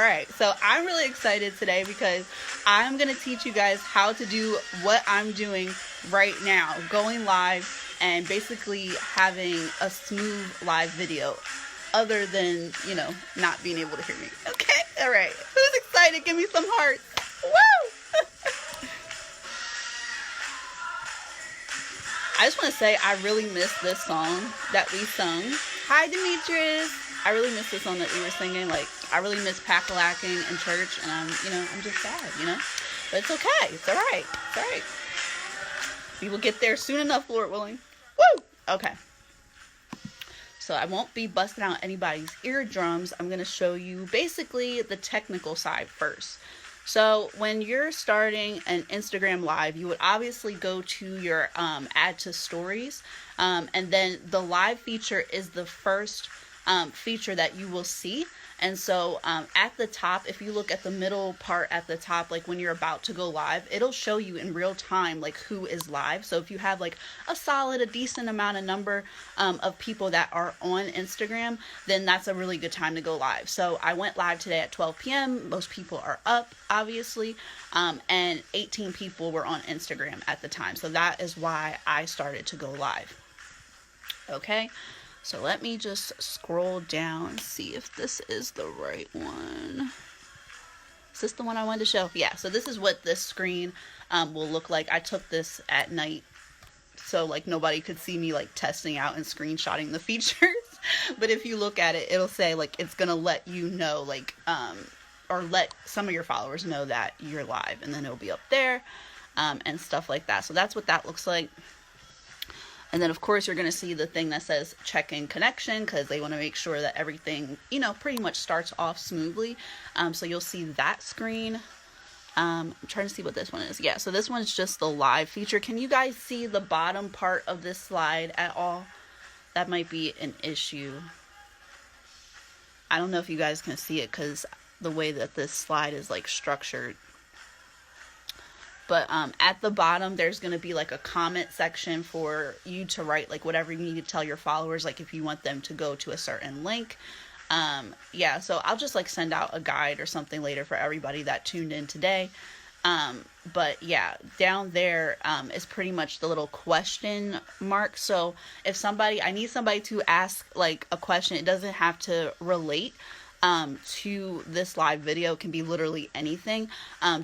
Alright, so I'm really excited today because I'm going to teach you guys how to do what I'm doing right now, going live and basically having a smooth live video other than, not being able to hear me. Okay? Alright, who's excited? Give me some hearts. Woo! I just want to say I really miss this song that we sung. Hi, Demetrius. I really miss the song that we were singing. Like, I really miss pack-a-lacking in church, and I'm just sad, But it's okay. It's all right. It's all right. We will get there soon enough, Lord willing. Woo! Okay. So I won't be busting out anybody's eardrums. I'm going to show you basically the technical side first. So when you're starting an Instagram live, you would obviously go to your add to stories, and then the live feature is the first feature that you will see. And so at the top, if you look at the middle part at the top, like when you're about to go live, it'll show you in real time like who is live. So if you have like a decent amount of number of people that are on Instagram, then that's a really good time to go live. So I went live today at 12 p.m. Most people are up, obviously, and 18 people were on Instagram at the time. So that is why I started to go live. Okay. So let me just scroll down and see if this is the right one. Is this the one I wanted to show? Yeah, so this is what this screen will look like. I took this at night, so like nobody could see me like testing out and screenshotting the features. But if you look at it, it'll say like it's gonna let you know like or let some of your followers know that you're live, and then it'll be up there and stuff like that. So that's what that looks like. And then, of course, you're going to see the thing that says check-in connection because they want to make sure that everything, pretty much starts off smoothly. So you'll see that screen. I'm trying to see what this one is. Yeah, so this one's just the live feature. Can you guys see the bottom part of this slide at all? That might be an issue. I don't know if you guys can see it because the way that this slide is like structured. But at the bottom, there's going to be like a comment section for you to write like whatever you need to tell your followers, like if you want them to go to a certain link. Yeah, so I'll just like send out a guide or something later for everybody that tuned in today. But yeah, down there is pretty much the little question mark. So if I need somebody to ask like a question, it doesn't have to relate to this live video. It can be literally anything,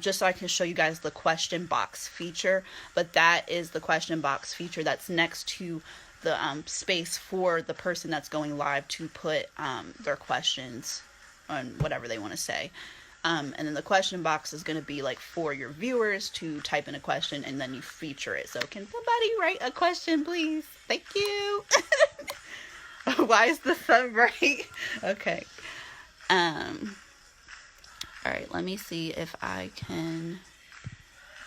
just so I can show you guys the question box feature. But that is the question box feature that's next to the space for the person that's going live to put their questions on whatever they want to say. And then the question box is going to be like for your viewers to type in a question, and then you feature it. So can somebody write a question, please? Thank you. Why is the sun bright? Okay. All right, let me see if I can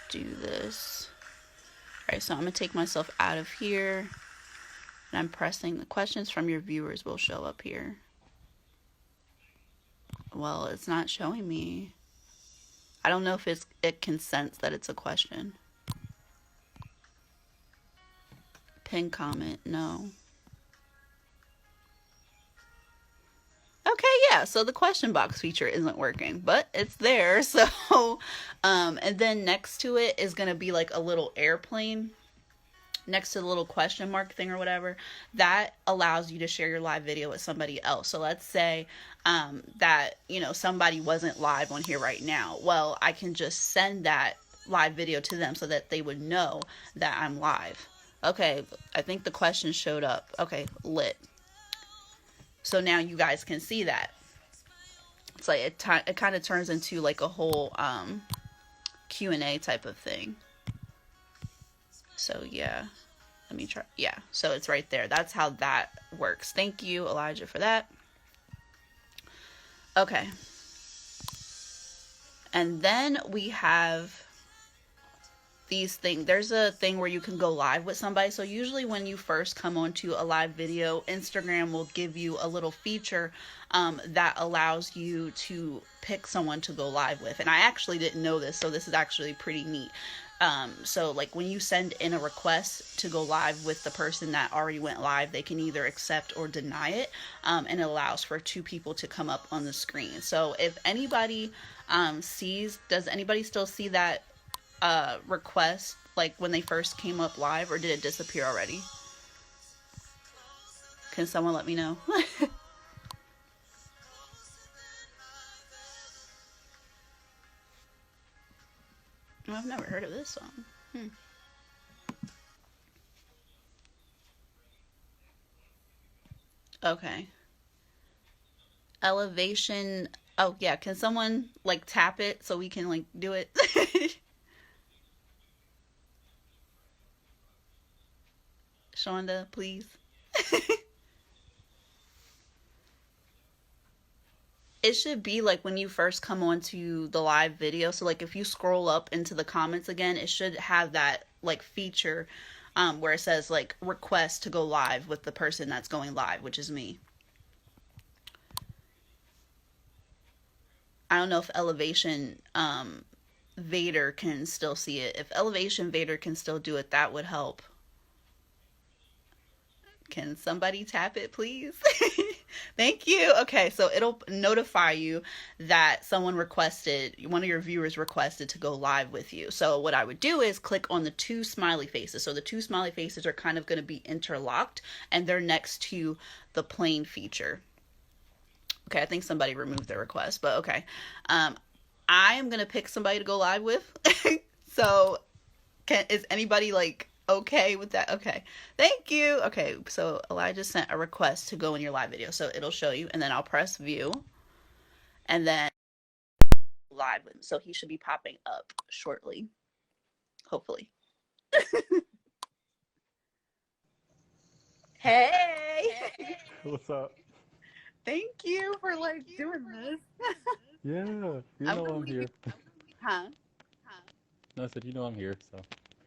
do this. All right, so I'm going to take myself out of here, and I'm pressing the questions from your viewers will show up here. Well, it's not showing me. I don't know if it can sense that it's a question. Pin comment, no. Okay, yeah, so the question box feature isn't working, but it's there. So, and then next to it is going to be like a little airplane next to the little question mark thing or whatever. That allows you to share your live video with somebody else. So let's say that, somebody wasn't live on here right now. Well, I can just send that live video to them so that they would know that I'm live. Okay, I think the question showed up. Okay, lit. So now you guys can see that. It's like it kind of turns into like a whole Q&A type of thing. So yeah, let me try. Yeah, so it's right there. That's how that works. Thank you, Elijah, for that. Okay. And then we have these things. There's a thing where you can go live with somebody. So usually when you first come onto a live video, Instagram will give you a little feature that allows you to pick someone to go live with. And I actually didn't know this, so this is actually pretty neat. So like when you send in a request to go live with the person that already went live, they can either accept or deny it, and it allows for two people to come up on the screen. So if anybody does anybody still see that request like when they first came up live, or did it disappear already? Can someone let me know? Oh, I've never heard of this song. Hmm. Okay. Elevation. Oh yeah, can someone like tap it so we can like do it? Shonda, please. It should be like when you first come onto the live video. So like if you scroll up into the comments again, it should have that like feature where it says like request to go live with the person that's going live, which is me. I don't know if Elevation Vader can still see it. If Elevation Vader can still do it, that would help. Can somebody tap it, please? Thank you. Okay, so it'll notify you that one of your viewers requested to go live with you. So what I would do is click on the two smiley faces. So the two smiley faces are kind of going to be interlocked and they're next to the plane feature. Okay, I think somebody removed their request, but okay. Um, I am going to pick somebody to go live with. So is anybody like okay with that? Okay. Thank you. Okay. So Elijah sent a request to go in your live video. So it'll show you and then I'll press view and then live with him. So he should be popping up shortly. Hopefully. Hey. What's up? Thank you for like doing this. Yeah, you I'm know gonna I'm leave you. here. Huh? No, I said you know I'm here, so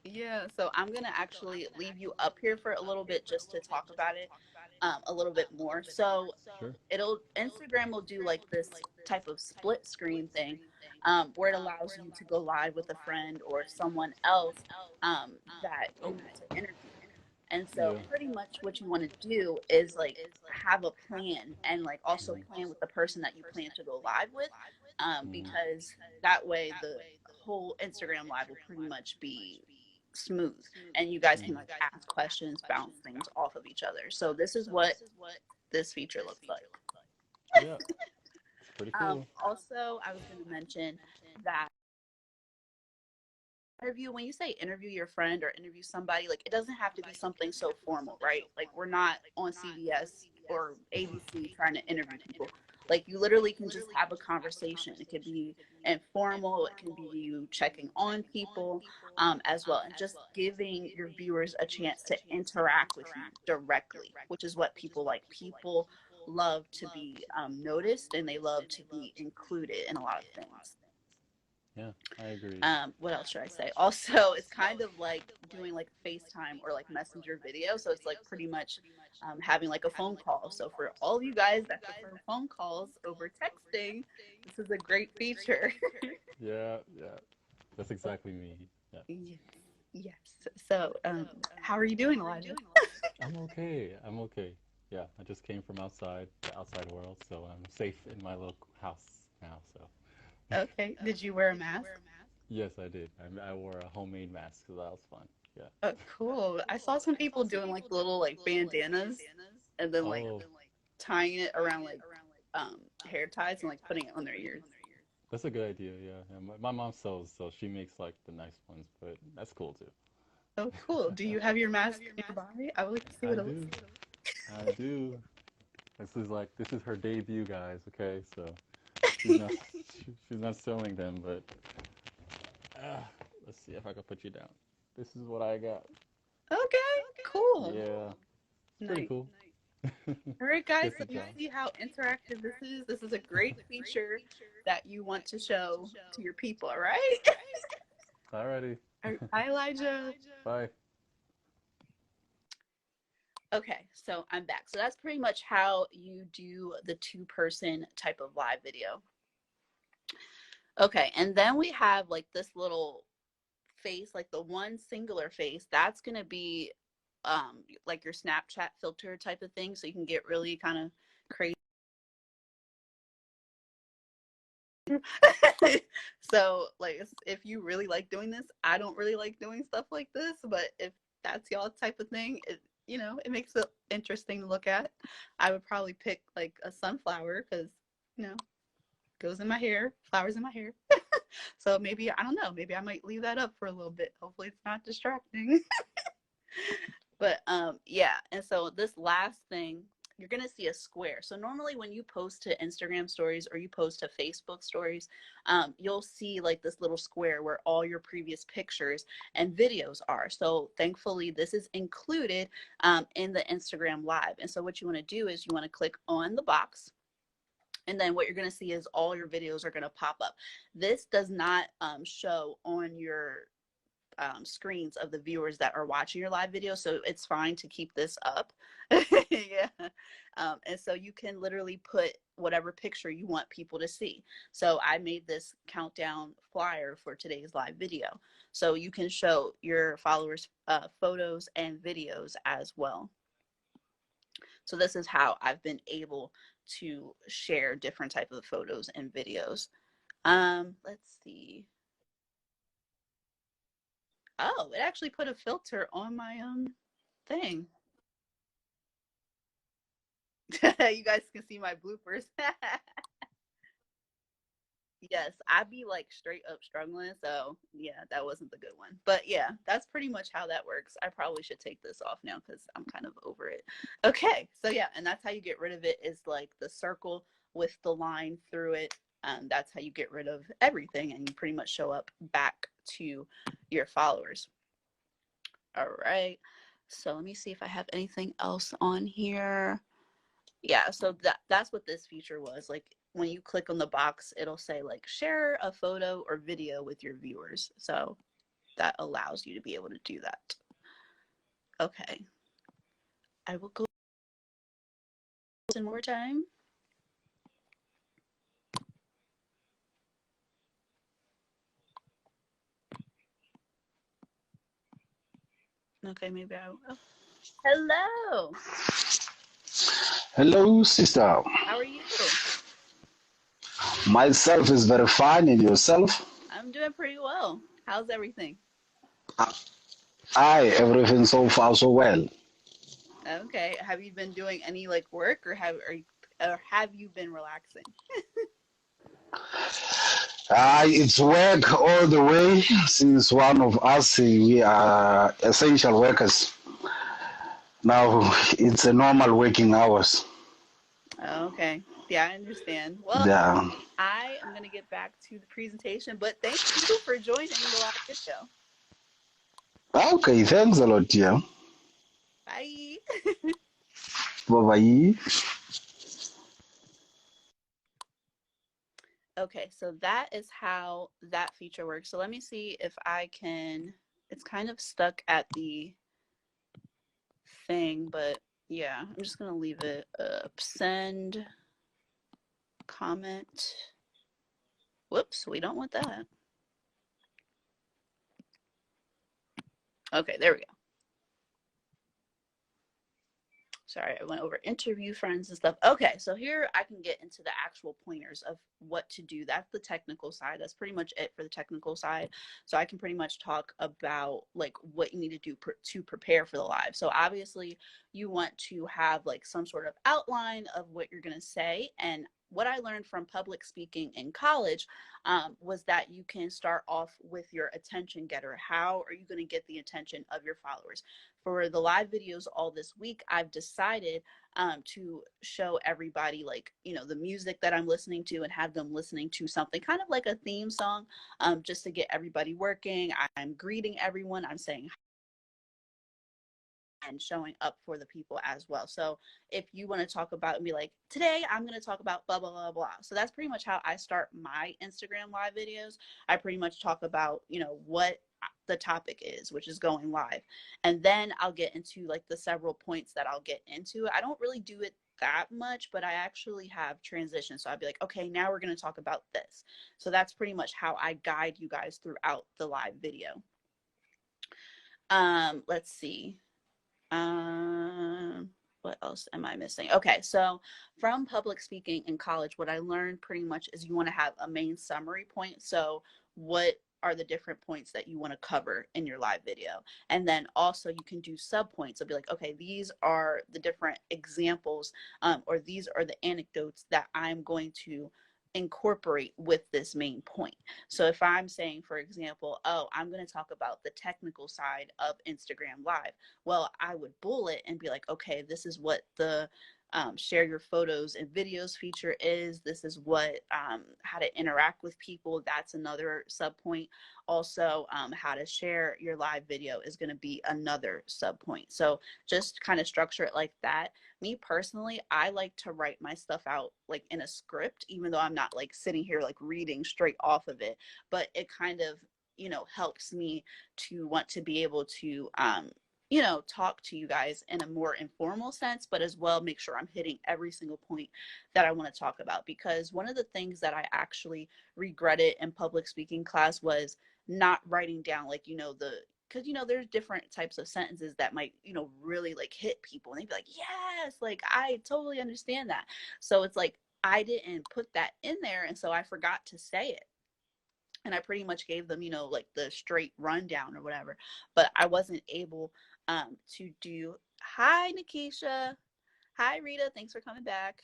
Yeah, so I'm gonna actually leave you up here for a little bit just to talk about it a little bit more. So sure. it'll Instagram will do like this type of split screen thing where it allows you to go live with a friend or someone else that you want to interview. And so Yeah. pretty much what you want to do is like have a plan and like also plan with the person that you plan to go live with, Mm, because that way the whole Instagram live will pretty much be smooth and you guys can like ask questions, bounce things off of each other. So this is what this feature looks like. yeah, it's pretty cool. Also, I was going to mention that interview when you say interview your friend or interview somebody, like it doesn't have to be something so formal, right? Like we're not on CBS or ABC trying to interview people. Like you literally can just have a conversation. It could be informal, it can be you checking on people as well, and just giving your viewers a chance to interact with you directly, which is what people like. People love to be noticed and they love to be included in a lot of things. Yeah, I agree. What else should I say? Also, it's kind of like doing like a FaceTime or like Messenger video. So it's like pretty much having like a phone call. So for all of you guys that prefer phone calls over texting, this is a great feature. Yeah, yeah, that's exactly me. Yeah, Yes. Yes. So, how are you doing, Elijah? I'm okay. I'm okay. Yeah, I just came from outside, the outside world, so I'm safe in my little house now. So, Okay. Did you wear a mask? yes, I did. I wore a homemade mask, so that was fun. Yeah. Cool. I saw some people doing like little like bandanas and then like Oh, tying it around like hair ties and like putting it on their ears. that's a good idea. Yeah, yeah. My mom sews, so she makes like the nice ones, but that's cool too. Oh, cool. Do you have your mask nearby? I would like to see I what it looks do. I do. This is her debut, guys. Okay, so she's not she's not sewing them, but uh, let's see if I can put you down. This is what I got. like. Okay, cool. Yeah, it's pretty Nice. cool. All right, guys, Gets so the you job. see how interactive this is? This is a great feature that you want to show to your people, all right? Alrighty. All right, bye, Elijah. Bye. Okay, so I'm back. So that's pretty much how you do the two-person type of live video. Okay, and then we have like this little face, like the one singular face, that's going to be like your Snapchat filter type of thing. So you can get really kind of crazy. So like if you really like doing this, I don't really like doing stuff like this, but if that's y'all type of thing, it, you know, it makes it interesting to look at. I would probably pick like a sunflower because, you know, goes in my hair, flowers in my hair. So maybe, I don't know, maybe I might leave that up for a little bit. Hopefully it's not distracting. But yeah, and so this last thing, you're gonna see a square. So normally when you post to Instagram stories or you post to Facebook stories, you'll see like this little square where all your previous pictures and videos are. So thankfully this is included in the Instagram Live. And so what you want to do is you want to click on the box, and then what you're going to see is all your videos are going to pop up. This does not show on your screens of the viewers that are watching your live video, so it's fine to keep this up. Yeah. And so you can literally put whatever picture you want people to see. So I made this countdown flyer for today's live video, so you can show your followers photos and videos as well. So this is how I've been able to share different type of photos and videos. Let's see. Oh, it actually put a filter on my thing. You guys can see my bloopers. Yes, I'd be like straight up struggling. So yeah, that wasn't the good one. But yeah, that's pretty much how that works. I probably should take this off now because I'm kind of over it. Okay, so yeah, and that's how you get rid of it, is like the circle with the line through it. That's how you get rid of everything, and you pretty much show up back to your followers. All right. So let me see if I have anything else on here. Yeah, so that's what this feature was. Like when you click on the box, it'll say like share a photo or video with your viewers. So that allows you to be able to do that. Okay. I will go one more time. Okay, maybe I will. Oh. Hello. Hello, sister. How are you? Myself is very fine, and yourself? I'm doing pretty well. How's everything? Aye, everything so far so well. Okay. Have you been doing any like work, or have you been relaxing? Aye, it's work all the way since one of us, we are essential workers. Now it's a normal working hours. Okay. Yeah, I understand. Well, Yeah. I am going to get back to the presentation, but thank you for joining the live video. Okay, thanks a lot, dear. Bye. Bye bye. Okay, so that is how that feature works. So let me see if I can, it's kind of stuck at the thing, but yeah, I'm just going to leave it up. Send comment. Whoops, we don't want that. Okay, there we go. Sorry, I went over interview friends and stuff. Okay, so here I can get into the actual pointers of what to do. That's the technical side. That's pretty much it for the technical side. So I can pretty much talk about like what you need to do to prepare for the live. So obviously you want to have like some sort of outline of what you're going to say. And what I learned from public speaking in college was that you can start off with your attention getter. How are you going to get the attention of your followers? For the live videos all this week, I've decided to show everybody like, you know, the music that I'm listening to and have them listening to something kind of like a theme song, just to get everybody working. I'm greeting everyone. I'm saying and showing up for the people as well. So if you want to talk about and be like, today I'm going to talk about blah, blah, blah, blah. So that's pretty much how I start my Instagram live videos. I pretty much talk about, you know, what the topic is, which is going live. And then I'll get into like the several points that I'll get into. I don't really do it that much, but I actually have transitions. So I'd be like, okay, now we're going to talk about this. So that's pretty much how I guide you guys throughout the live video. Let's see. What else am I missing? Okay, so from public speaking in college, what I learned pretty much is you want to have a main summary point. So, what are the different points that you want to cover in your live video? And then also you can do sub points. So be like, okay, these are the different examples, or these are the anecdotes that I'm going to incorporate with this main point. So if I'm saying, for example, oh, I'm going to talk about the technical side of Instagram Live, well, I would bullet and be like, okay, this is what the share your photos and videos feature is. This is what how to interact with people. That's another sub point. Also, how to share your live video is going to be another sub point. So just kind of structure it like that. Me personally, I like to write my stuff out like in a script, even though I'm not like sitting here like reading straight off of it. But it kind of, helps me to want to be able to talk to you guys in a more informal sense, but as well make sure I'm hitting every single point that I want to talk about. Because one of the things that I actually regretted in public speaking class was not writing down, like, because there's different types of sentences that might really like hit people, and they'd be like, yes, like I totally understand that. So it's like I didn't put that in there, and so I forgot to say it, and I pretty much gave them, like the straight rundown or whatever. But I wasn't able to do. Hi, Nikisha. Hi, Rita. Thanks for coming back.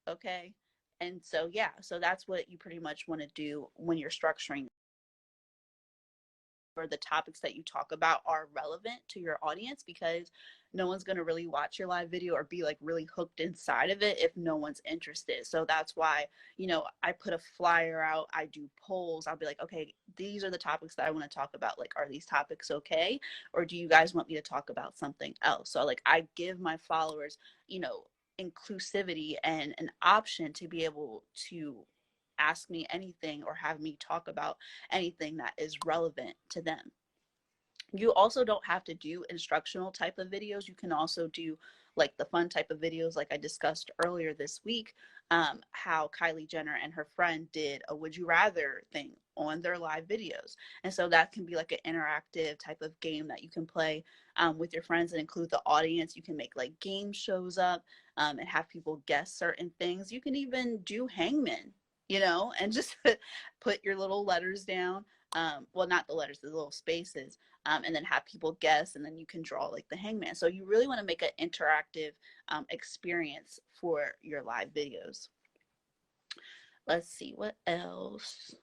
Okay. And so, yeah, so that's what you pretty much want to do when you're structuring, or the topics that you talk about are relevant to your audience, because no one's going to really watch your live video or be like really hooked inside of it if no one's interested. So that's why, I put a flyer out, I do polls, I'll be like, okay, these are the topics that I want to talk about. Like, are these topics okay? Or do you guys want me to talk about something else? So like I give my followers, inclusivity and an option to be able to ask me anything or have me talk about anything that is relevant to them. You also don't have to do instructional type of videos. You can also do like the fun type of videos, like I discussed earlier this week, how Kylie Jenner and her friend did a would you rather thing on their live videos. And so that can be like an interactive type of game that you can play with your friends and include the audience. You can make like game shows up, and have people guess certain things. You can even do hangman, and just put your little letters down. Well, not the letters, the little spaces, and then have people guess, and then you can draw like the hangman. So you really want to make an interactive experience for your live videos. Let's see what else.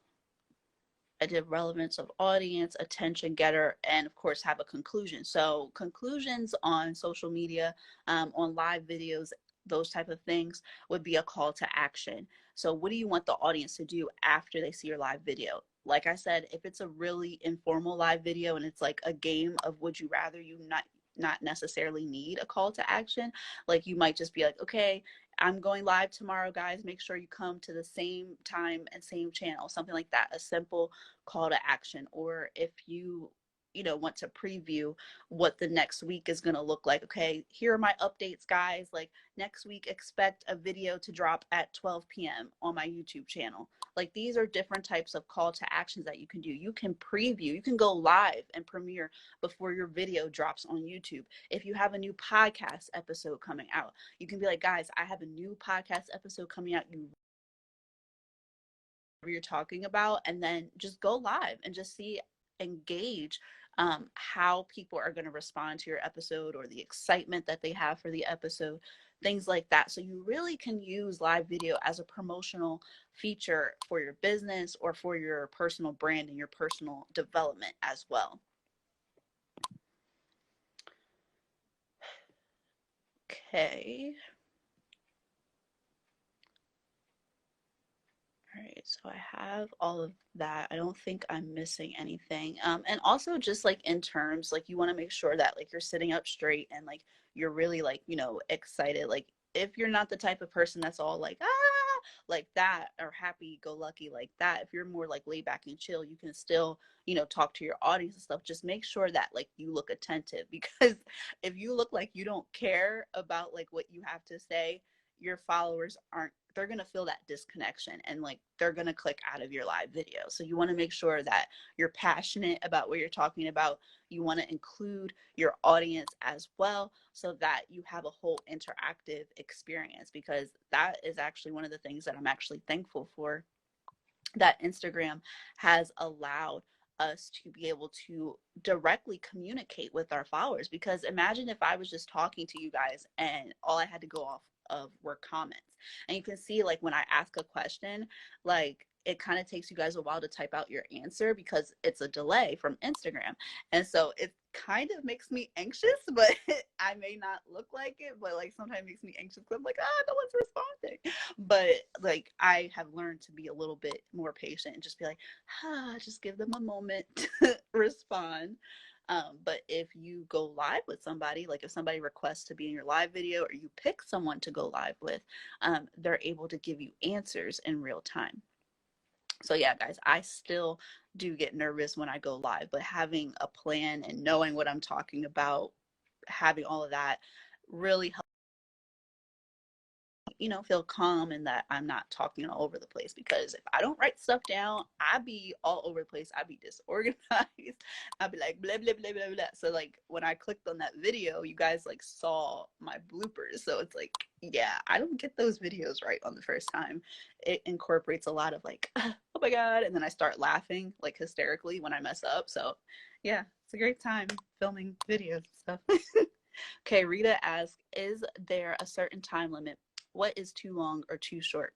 I did relevance of audience, attention getter, and of course have a conclusion. So conclusions on social media, on live videos, those type of things would be a call to action. So what do you want the audience to do after they see your live video? Like I said, if it's a really informal live video and it's like a game of would you rather, you not necessarily need a call to action. Like you might just be like, okay, I'm going live tomorrow, guys. Make sure you come to the same time and same channel, something like that. A simple call to action. Or if you want to preview what the next week is going to look like, okay, here are my updates, guys. Like next week, expect a video to drop at 12 p.m. on my YouTube channel. Like these are different types of call to actions that you can do. You can preview, you can go live and premiere before your video drops on YouTube. If you have a new podcast episode coming out, you can be like, guys, I have a new podcast episode coming out. You're talking about, and then just go live and just see, engage how people are going to respond to your episode, or the excitement that they have for the episode, things like that. So you really can use live video as a promotional feature for your business or for your personal brand and your personal development as well. Okay. All right, so I have all of that. I don't think I'm missing anything. And also just like in terms, like you want to make sure that like you're sitting up straight and like you're really like, excited. Like if you're not the type of person that's all like, like that, or happy go lucky like that, if you're more like laid back and chill, you can still, talk to your audience and stuff. Just make sure that like you look attentive, because if you look like you don't care about like what you have to say, your followers aren't they're going to feel that disconnection, and like they're going to click out of your live video. So you want to make sure that you're passionate about what you're talking about. You want to include your audience as well, so that you have a whole interactive experience, because that is actually one of the things that I'm actually thankful for, that Instagram has allowed us to be able to directly communicate with our followers. Because imagine if I was just talking to you guys and all I had to go off of were comments. And you can see, like, when I ask a question, like, it kind of takes you guys a while to type out your answer because it's a delay from Instagram. And so it kind of makes me anxious, but I may not look like it, but like sometimes it makes me anxious because I'm like, no one's responding. But like, I have learned to be a little bit more patient and just be like, just give them a moment to respond. But if you go live with somebody, like if somebody requests to be in your live video, or you pick someone to go live with, they're able to give you answers in real time. So yeah, guys, I still do get nervous when I go live, but having a plan and knowing what I'm talking about, having all of that really helps, feel calm, and that I'm not talking all over the place. Because if I don't write stuff down, I be all over the place. I be disorganized. I'd be like, blah, blah, blah, blah, blah. So like when I clicked on that video, you guys like saw my bloopers. So it's like, yeah, I don't get those videos right on the first time. It incorporates a lot of like, oh my God. And then I start laughing like hysterically when I mess up. So yeah, it's a great time filming videos and stuff. Okay, Rita asks, is there a certain time limit? What is too long or too short?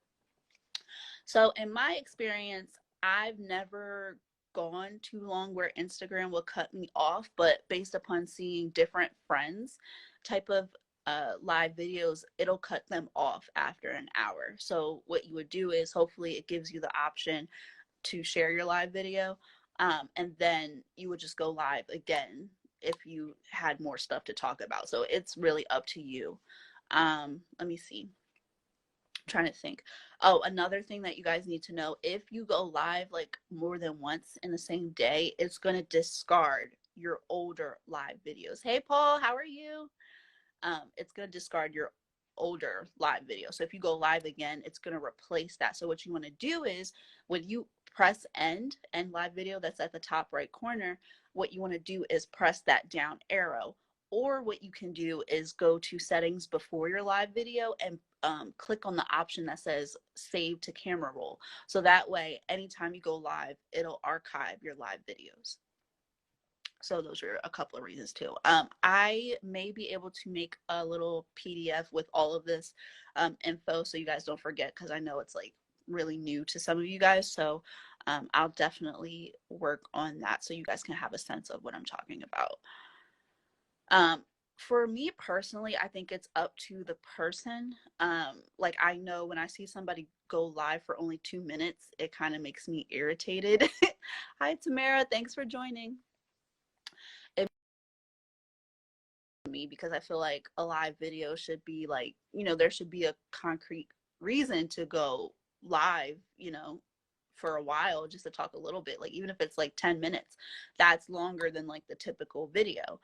So in my experience, I've never gone too long where Instagram will cut me off, but based upon seeing different friends type of live videos, it'll cut them off after an hour. So what you would do is, hopefully it gives you the option to share your live video, and then you would just go live again if you had more stuff to talk about. So it's really up to you. Let me see. I'm trying to think. Oh, another thing that you guys need to know, if you go live like more than once in the same day, it's going to discard your older live videos. Hey, Paul, how are you? It's going to discard your older live video. So if you go live again, it's going to replace that. So what you want to do is, when you press end live video, that's at the top right corner, what you want to do is press that down arrow. Or what you can do is go to settings before your live video and click on the option that says save to camera roll. So that way, anytime you go live, it'll archive your live videos. So those are a couple of reasons too. I may be able to make a little PDF with all of this info, so you guys don't forget, because I know it's like really new to some of you guys. So I'll definitely work on that so you guys can have a sense of what I'm talking about. For me personally, I think it's up to the person. Like, I know when I see somebody go live for only 2 minutes, it kind of makes me irritated. Hi, Tamara. Thanks for joining. Me, because I feel like a live video should be like, there should be a concrete reason to go live, for a while, just to talk a little bit. Like, even if it's like 10 minutes, that's longer than like the typical video.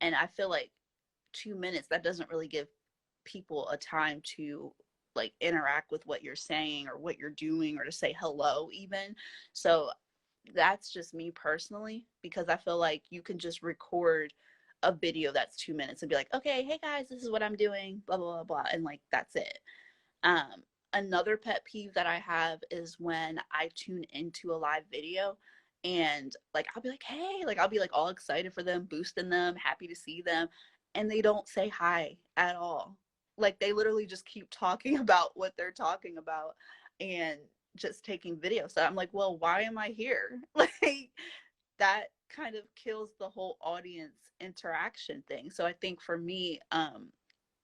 And I feel like 2 minutes, that doesn't really give people a time to like interact with what you're saying or what you're doing, or to say hello even. So that's just me personally, because I feel like you can just record a video that's 2 minutes and be like, okay, hey guys, this is what I'm doing, blah, blah, blah, blah. And like, that's it. Another pet peeve that I have is when I tune into a live video and like, I'll be like, hey, like I'll be like all excited for them, boosting them, happy to see them. And they don't say hi at all. Like, they literally just keep talking about what they're talking about and just taking video. So I'm like, well, why am I here? Like, that kind of kills the whole audience interaction thing. So I think for me,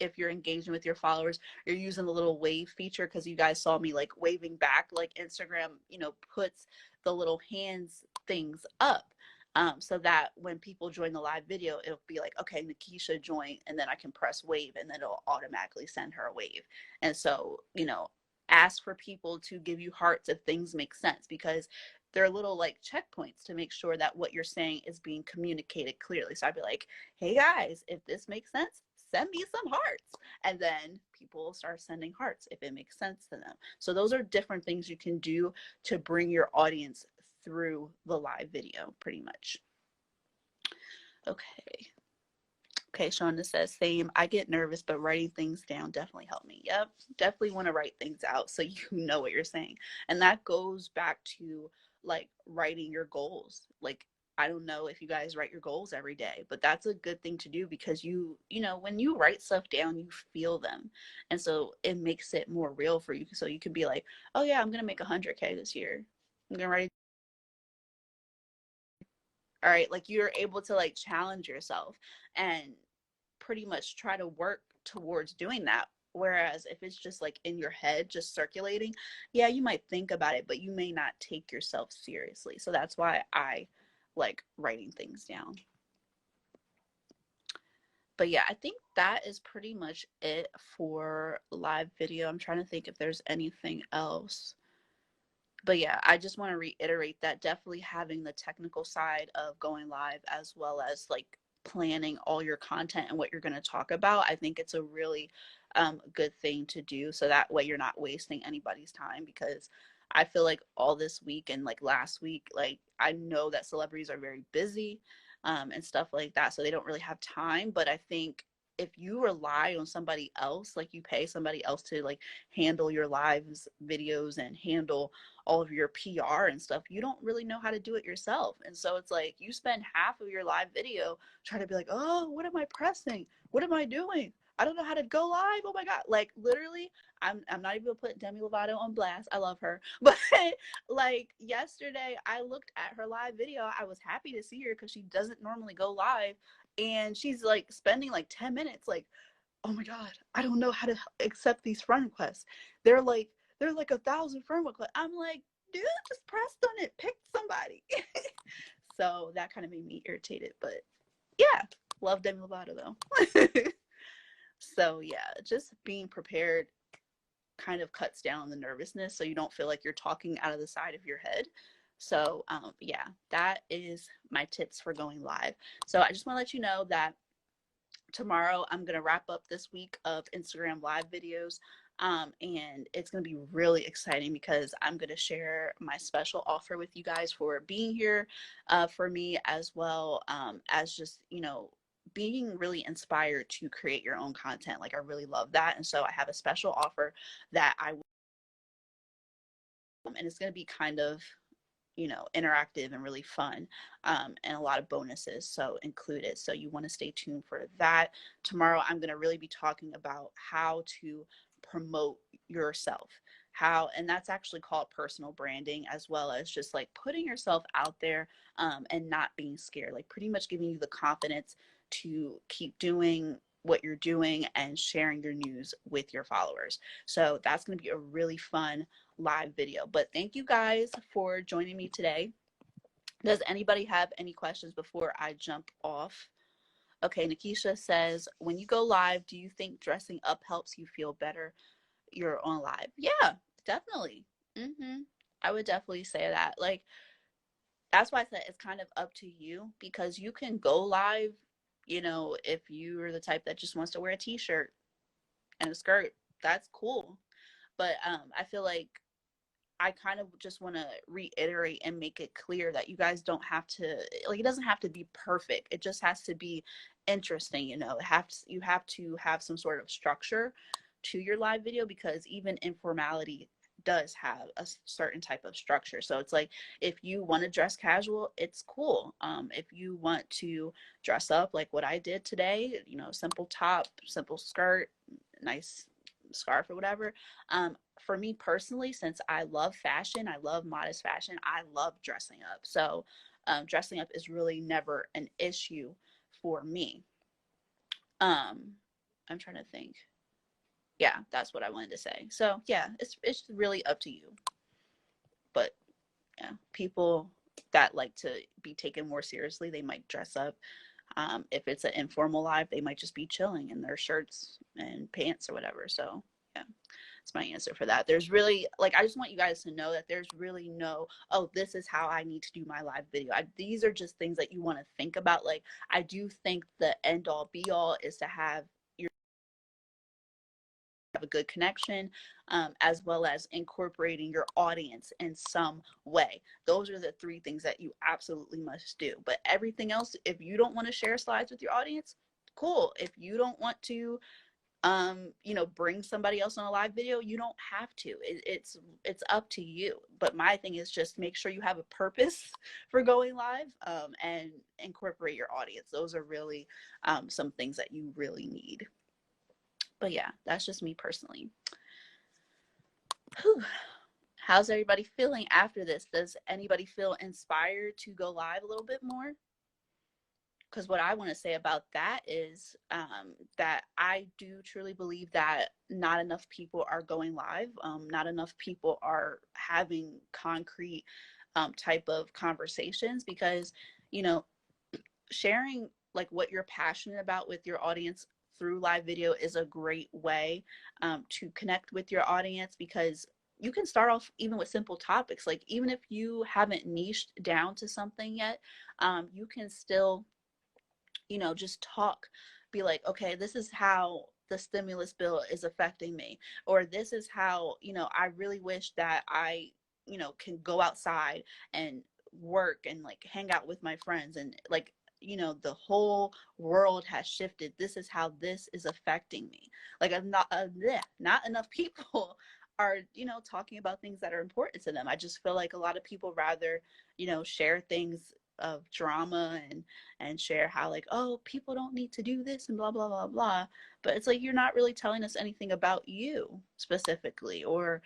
if you're engaging with your followers, you're using the little wave feature, because you guys saw me like waving back, like Instagram, puts the little hands things up. So that when people join the live video, it'll be like, okay, Nikisha joined, and then I can press wave, and then it'll automatically send her a wave. And so, ask for people to give you hearts if things make sense, because they're little like checkpoints to make sure that what you're saying is being communicated clearly. So I'd be like, hey guys, if this makes sense, send me some hearts. And then people will start sending hearts if it makes sense to them. So those are different things you can do to bring your audience through the live video, pretty much. Okay. Okay, Shonda says, same. I get nervous, but writing things down definitely helped me. Yep, definitely want to write things out so you know what you're saying. And that goes back to like writing your goals. Like, I don't know if you guys write your goals every day, but that's a good thing to do because you know, when you write stuff down, you feel them. And so it makes it more real for you. So you can be like, oh yeah, I'm going to make 100K this year. I'm going to write. All right. Like you're able to like challenge yourself and pretty much try to work towards doing that. Whereas if it's just like in your head, just circulating, yeah, you might think about it, but you may not take yourself seriously. So that's why I like writing things down. But yeah, I think that is pretty much it for live video. I'm trying to think if there's anything else. But yeah, I just want to reiterate that definitely having the technical side of going live as well as like planning all your content and what you're going to talk about, I think it's a really good thing to do. So that way you're not wasting anybody's time, because I feel like all this week and like last week, like I know that celebrities are very busy and stuff like that. So they don't really have time. But I think if you rely on somebody else, like you pay somebody else to like handle your lives videos and handle all of your PR and stuff, you don't really know how to do it yourself. And so it's like you spend half of your live video trying to be like, oh, what am I pressing? What am I doing? I don't know how to go live. Oh my God. Like literally, I'm not even gonna put Demi Lovato on blast. I love her. But like yesterday, I looked at her live video. I was happy to see her because she doesn't normally go live. And she's like spending like 10 minutes like, oh my God, I don't know how to accept these friend requests. They're like 1,000 friend requests. I'm like, dude, just pressed on it, pick somebody. So that kind of made me irritated, but yeah, love Demi Lovato though. So yeah, just being prepared kind of cuts down on the nervousness so you don't feel like you're talking out of the side of your head. So yeah, that is my tips for going live. So I just want to let you know that tomorrow I'm going to wrap up this week of Instagram live videos, and it's going to be really exciting because I'm going to share my special offer with you guys for being here for me, as well as just, you know, being really inspired to create your own content. Like I really love that. And so I have a special offer that I will, and it's going to be kind of, you know, interactive and really fun, and a lot of bonuses so included. So you want to stay tuned for that. Tomorrow I'm going to really be talking about how to promote yourself, how, and that's actually called personal branding, as well as just like putting yourself out there, and not being scared, like pretty much giving you the confidence to keep doing what you're doing and sharing your news with your followers. So that's going to be a really fun live video. But thank you guys for joining me today. Does anybody have any questions before I jump off? Okay, Nikisha says, when you go live, do you think dressing up helps you feel better? You're on live. Yeah, definitely. I would definitely say that. Like, that's why I said it's kind of up to you, because you can go live, you know, if you're the type that just wants to wear a t-shirt and a skirt, that's cool. But I feel like I kind of just want to reiterate and make it clear that you guys don't have to, like, it doesn't have to be perfect. It just has to be interesting, you know. You have to have some sort of structure to your live video, because even informality does have a certain type of structure. So it's like, if you want to dress casual, it's cool. If you want to dress up like what I did today, you know, simple top, simple skirt, nice scarf or whatever. For me personally, since I love fashion, I love modest fashion, I love dressing up. So dressing up is really never an issue for me. I'm trying to think. Yeah, that's what I wanted to say. So yeah, it's really up to you. But yeah, people that like to be taken more seriously, they might dress up. If it's an informal live, they might just be chilling in their shirts and pants or whatever. So yeah, that's my answer for that. There's really, like, I just want you guys to know that there's really no, oh, this is how I need to do my live video. These are just things that you want to think about. Like, I do think the end all be all is to have your have a good connection, as well as incorporating your audience in some way. Those are the three things that you absolutely must do. But everything else, if you don't want to share slides with your audience, cool. If you don't want to bring somebody else on a live video, you don't have to. It's up to you. But my thing is just make sure you have a purpose for going live, and incorporate your audience. Those are really some things that you really need. But yeah, that's just me personally. Whew. How's everybody feeling after this? Does anybody feel inspired to go live a little bit more? Because what I want to say about that is that I do truly believe that not enough people are going live. Not enough people are having concrete type of conversations, because, sharing like what you're passionate about with your audience through live video is a great way to connect with your audience, because you can start off even with simple topics. Like, even if you haven't niched down to something yet, you can still just talk, be like, okay, this is how the stimulus bill is affecting me, or this is how, I really wish that I, can go outside and work and like hang out with my friends, and like, the whole world has shifted. This is how this is affecting me. Like, I'm not enough people are, talking about things that are important to them. I just feel like a lot of people rather, share things of drama and share how, like, oh, people don't need to do this and blah blah blah blah. But it's like, you're not really telling us anything about you specifically, or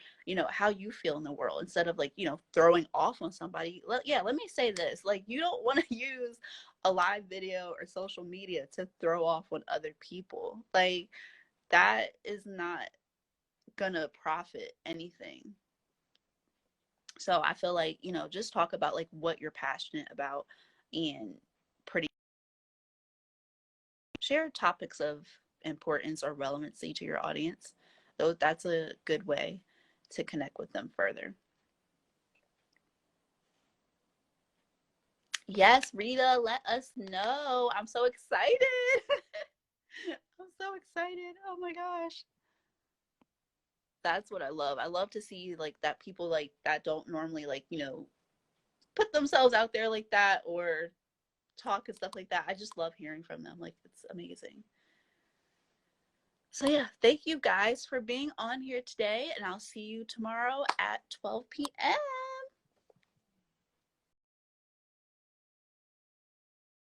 how you feel in the world, instead of like, throwing off on somebody. Let me say this, like, you don't want to use a live video or social media to throw off on other people. Like, that is not gonna profit anything. So I feel like, just talk about like what you're passionate about, and pretty share topics of importance or relevancy to your audience. So that's a good way to connect with them further. Yes, Rita, let us know. I'm so excited. I'm so excited. Oh my gosh. That's what I love. I love to see like that people like that don't normally like, put themselves out there like that, or talk and stuff like that. I just love hearing from them. Like, it's amazing. So yeah, thank you guys for being on here today, and I'll see you tomorrow at 12 p.m.